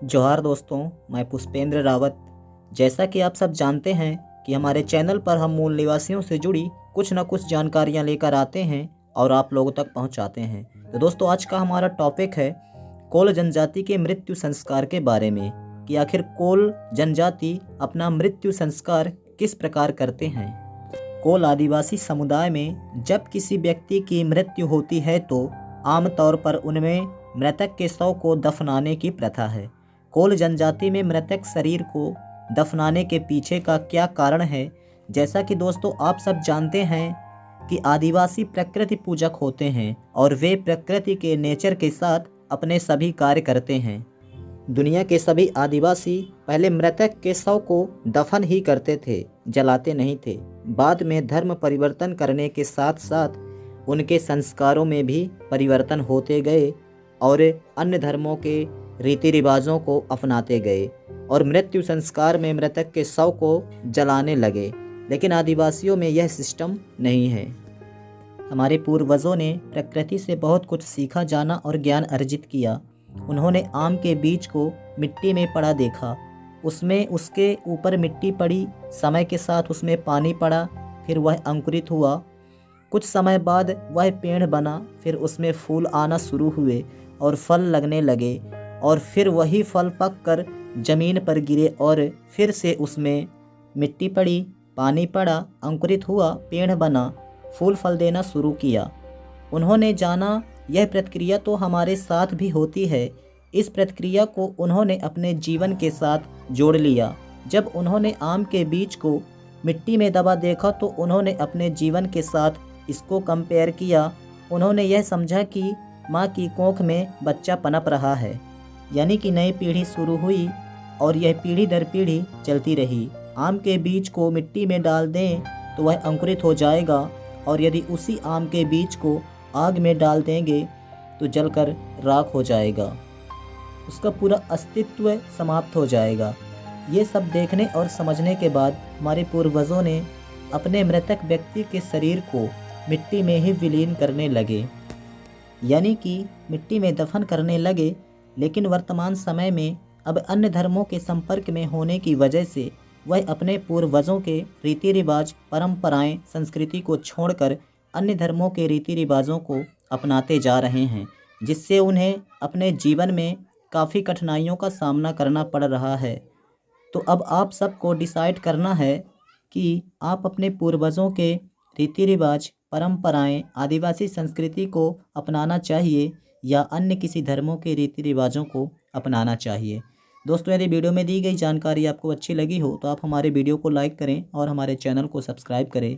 जोहार दोस्तों, मैं पुष्पेंद्र रावत। जैसा कि आप सब जानते हैं कि हमारे चैनल पर हम मूल निवासियों से जुड़ी कुछ न कुछ जानकारियां लेकर आते हैं और आप लोगों तक पहुंचाते हैं। तो दोस्तों, आज का हमारा टॉपिक है कोल जनजाति के मृत्यु संस्कार के बारे में कि आखिर कोल जनजाति अपना मृत्यु संस्कार किस प्रकार करते हैं। कोल आदिवासी समुदाय में जब किसी व्यक्ति की मृत्यु होती है तो आमतौर पर उनमें मृतक के शव को दफनाने की प्रथा है। कोल जनजाति में मृतक शरीर को दफनाने के पीछे का क्या कारण है, जैसा कि दोस्तों आप सब जानते हैं कि आदिवासी प्रकृति पूजक होते हैं और वे प्रकृति के नेचर के साथ अपने सभी कार्य करते हैं। दुनिया के सभी आदिवासी पहले मृतक के शव को दफन ही करते थे, जलाते नहीं थे। बाद में धर्म परिवर्तन करने के साथ साथ उनके संस्कारों में भी परिवर्तन होते गए और अन्य धर्मों के रीति रिवाजों को अपनाते गए और मृत्यु संस्कार में मृतक के शव को जलाने लगे। लेकिन आदिवासियों में यह सिस्टम नहीं है। हमारे पूर्वजों ने प्रकृति से बहुत कुछ सीखा, जाना और ज्ञान अर्जित किया। उन्होंने आम के बीज को मिट्टी में पड़ा देखा, उसमें उसके ऊपर मिट्टी पड़ी, समय के साथ उसमें पानी पड़ा, फिर वह अंकुरित हुआ। कुछ समय बाद वह पेड़ बना, फिर उसमें फूल आना शुरू हुए और फल लगने लगे और फिर वही फल पककर ज़मीन पर गिरे और फिर से उसमें मिट्टी पड़ी, पानी पड़ा, अंकुरित हुआ, पेड़ बना, फूल फल देना शुरू किया। उन्होंने जाना यह प्रक्रिया तो हमारे साथ भी होती है। इस प्रक्रिया को उन्होंने अपने जीवन के साथ जोड़ लिया। जब उन्होंने आम के बीज को मिट्टी में दबा देखा तो उन्होंने अपने जीवन के साथ इसको कंपेयर किया। उन्होंने यह समझा कि माँ की कोख में बच्चा पनप रहा है, यानी कि नई पीढ़ी शुरू हुई और यह पीढ़ी दर पीढ़ी चलती रही। आम के बीज को मिट्टी में डाल दें तो वह अंकुरित हो जाएगा और यदि उसी आम के बीज को आग में डाल देंगे तो जलकर राख हो जाएगा, उसका पूरा अस्तित्व समाप्त हो जाएगा। ये सब देखने और समझने के बाद हमारे पूर्वजों ने अपने मृतक व्यक्ति के शरीर को मिट्टी में ही विलीन करने लगे, यानी कि मिट्टी में दफन करने लगे। लेकिन वर्तमान समय में अब अन्य धर्मों के संपर्क में होने की वजह से वह अपने पूर्वजों के रीति रिवाज, परंपराएं, संस्कृति को छोड़कर अन्य धर्मों के रीति रिवाजों को अपनाते जा रहे हैं, जिससे उन्हें अपने जीवन में काफ़ी कठिनाइयों का सामना करना पड़ रहा है। तो अब आप सबको डिसाइड करना है कि आप अपने पूर्वजों के रीति रिवाज, परंपराएं, आदिवासी संस्कृति को अपनाना चाहिए या अन्य किसी धर्मों के रीति रिवाजों को अपनाना चाहिए। दोस्तों, यदि वीडियो में दी गई जानकारी आपको अच्छी लगी हो तो आप हमारे वीडियो को लाइक करें और हमारे चैनल को सब्सक्राइब करें।